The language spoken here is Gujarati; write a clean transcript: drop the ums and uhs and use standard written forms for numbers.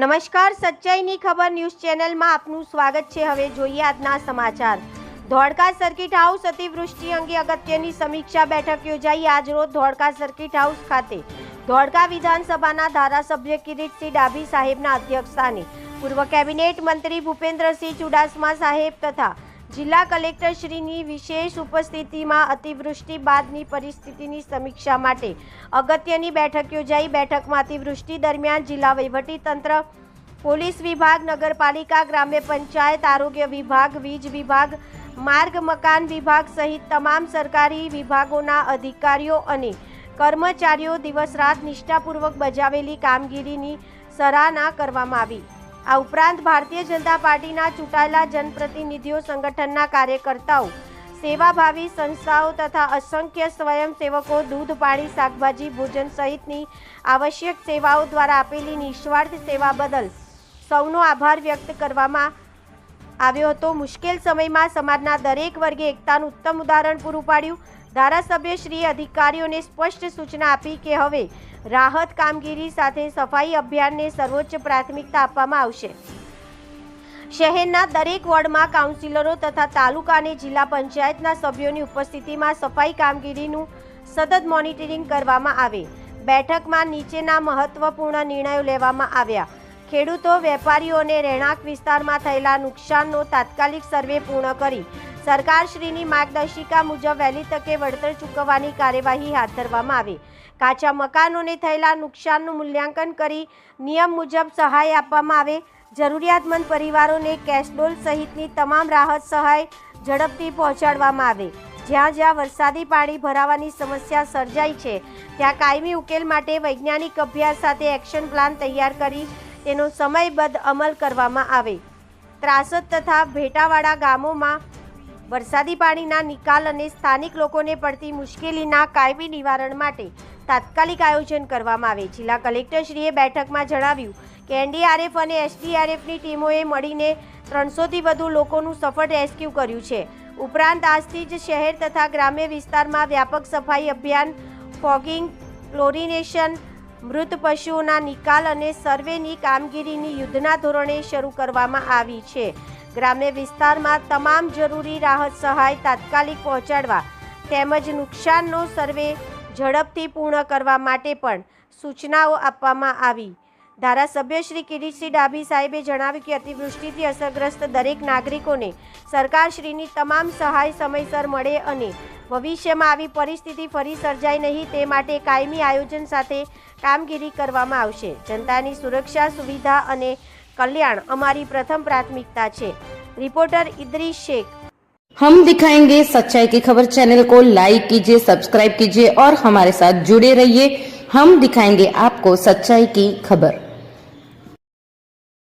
નમસ્કાર, સચ્ચાઈની ખબર ન્યૂઝ ચેનલમાં આપનું સ્વાગત છે। હવે જોઈએ આજના સમાચાર। ધોળકા સર્કિટ હાઉસ અતિવૃષ્ટિ અંગે અગત્યની સમીક્ષા બેઠક યોજાઈ। આજરોજ ધોળકા સર્કિટ હાઉસ ખાતે ધોળકા વિધાનસભાના ધારાસભ્ય કિરીટસિંહ ડાભી સાહેબના અધ્યક્ષસ્થાને પૂર્વ કેબિનેટ મંત્રી ભૂપેન્દ્રસિંહ ચુડાસમા સાહેબ તથા જિલ્લા કલેક્ટર શ્રીની વિશેષ ઉપસ્થિતિમાં અતિવૃષ્ટિ બાદની પરિસ્થિતિની સમીક્ષા માટે અગત્યની બેઠક યોજાઈ। બેઠકમાં અતિવૃષ્ટિ દરમિયાન જિલ્લા વહીવટીતંત્ર, પોલીસ વિભાગ, નગરપાલિકા, ગ્રામ્ય પંચાયત, આરોગ્ય વિભાગ, વીજ વિભાગ, માર્ગ મકાન વિભાગ સહિત તમામ સરકારી વિભાગોના અધિકારીઓ અને કર્મચારીઓ દિવસ રાત નિષ્ઠાપૂર્વક બજાવેલી કામગીરીની સરાહના કરવામાં આવી। આ ઉપરાંત ભારતીય જનતા પાર્ટીના ચૂંટાયેલા જનપ્રતિનિધિઓ, સંગઠનના કાર્યકર્તાઓ, સેવાભાવી સંસ્થાઓ તથા અસંખ્ય સ્વયંસેવકો દૂધ, પાણી, શાકભાજી, ભોજન સહિતની આવશ્યક સેવાઓ દ્વારા આપેલી નિસ્વાર્થ સેવા બદલ સૌનો આભાર વ્યક્ત કરવામાં આવ્યો હતો। મુશ્કેલ સમયમાં સમાજના દરેક વર્ગે એકતાનું ઉત્તમ ઉદાહરણ પૂરું પાડ્યું। ધારાસભ્યશ્રીએ અધિકારીઓને સ્પષ્ટ સૂચના આપી કે હવે રાહત કામગીરી સાથે સફાઈ અભિયાનને સર્વોચ્ચ પ્રાથમિકતા આપવામાં આવશે। શહેરના દરેક વોર્ડમાં કાઉન્સિલરો તથા તાલુકા અને જિલ્લા પંચાયતના સભ્યોની ઉપસ્થિતિમાં સફાઈ કામગીરીનું સતત મોનિટરિંગ કરવામાં આવે। બેઠકમાં નીચેના મહત્વપૂર્ણ નિર્ણયો લેવામાં આવ્યા। ખેડૂતો, વેપારીઓ અને રહેણાંક વિસ્તારમાં થયેલા નુકસાનનો તાત્કાલિક સર્વે પૂર્ણ કરી સરકારશ્રીની માર્ગદર્શિકા મુજબ વહેલી તકે વળતર ચૂકવવાની કાર્યવાહી હાથ ધરવામાં આવે। કાચા મકાનોને થયેલા નુકસાનનું મૂલ્યાંકન કરી નિયમ મુજબ સહાય આપવામાં આવે। જરૂરિયાતમંદ પરિવારોને કેશડોલ સહિતની તમામ રાહત સહાય ઝડપથી પહોંચાડવામાં આવે। જ્યાં જ્યાં વરસાદી પાણી ભરાવાની સમસ્યા સર્જાઈ છે ત્યાં કાયમી ઉકેલ માટે વૈજ્ઞાનિક અભ્યાસ સાથે એક્શન પ્લાન તૈયાર કરી તેનો સમયબદ્ધ અમલ કરવામાં આવે। ત્રાસદ તથા ભેટાવાળા ગામોમાં વરસાદી પાણીના નિકાલ અને સ્થાનિક લોકોને પડતી મુશ્કેલીના કાયમી નિવારણ માટે તાત્કાલિક આયોજન કરવામાં આવે। જિલ્લા કલેક્ટરશ્રીએ બેઠકમાં જણાવ્યું કે એનડીઆરએફ અને એસડીઆરએફની ટીમોએ મળીને 300થી વધુ લોકોનું સફળ રેસ્ક્યુ કર્યું છે। ઉપરાંત આજથી જ શહેર તથા ગ્રામ્ય વિસ્તારમાં વ્યાપક સફાઈ અભિયાન, ફોગિંગ, ક્લોરિનેશન, મૃત પશુઓના નિકાલ અને સર્વેની કામગીરીની યુદ્ધના ધોરણે શરૂ કરવામાં આવી છે। ગ્રામ્ય વિસ્તારમાં તમામ જરૂરી રાહત સહાય તાત્કાલિક પહોંચાડવા તેમજ નુકસાનનો સર્વે ઝડપથી પૂર્ણ કરવા માટે પણ સૂચનાઓ આપવામાં આવી। ધારાસભ્ય શ્રી કિરીટસિંહ ડાભી સાહેબે જણાવ્યું કે અતિવૃષ્ટિથી અસરગ્રસ્ત દરેક નાગરિકોને સરકારશ્રીની તમામ સહાય સમયસર મળે અને ભવિષ્યમાં આવી પરિસ્થિતિ ફરી સર્જાય નહીં તે માટે કાયમી આયોજન સાથે કામગીરી કરવામાં આવશે। જનતાની સુરક્ષા, સુવિધા અને कल्याण हमारी प्रथम प्राथमिकता है। रिपोर्टर इद्रीस शेख। हम दिखाएंगे सच्चाई की खबर चैनल को लाइक कीजिए, सब्सक्राइब कीजिए और हमारे साथ जुड़े रहिए। हम दिखाएंगे आपको सच्चाई की खबर।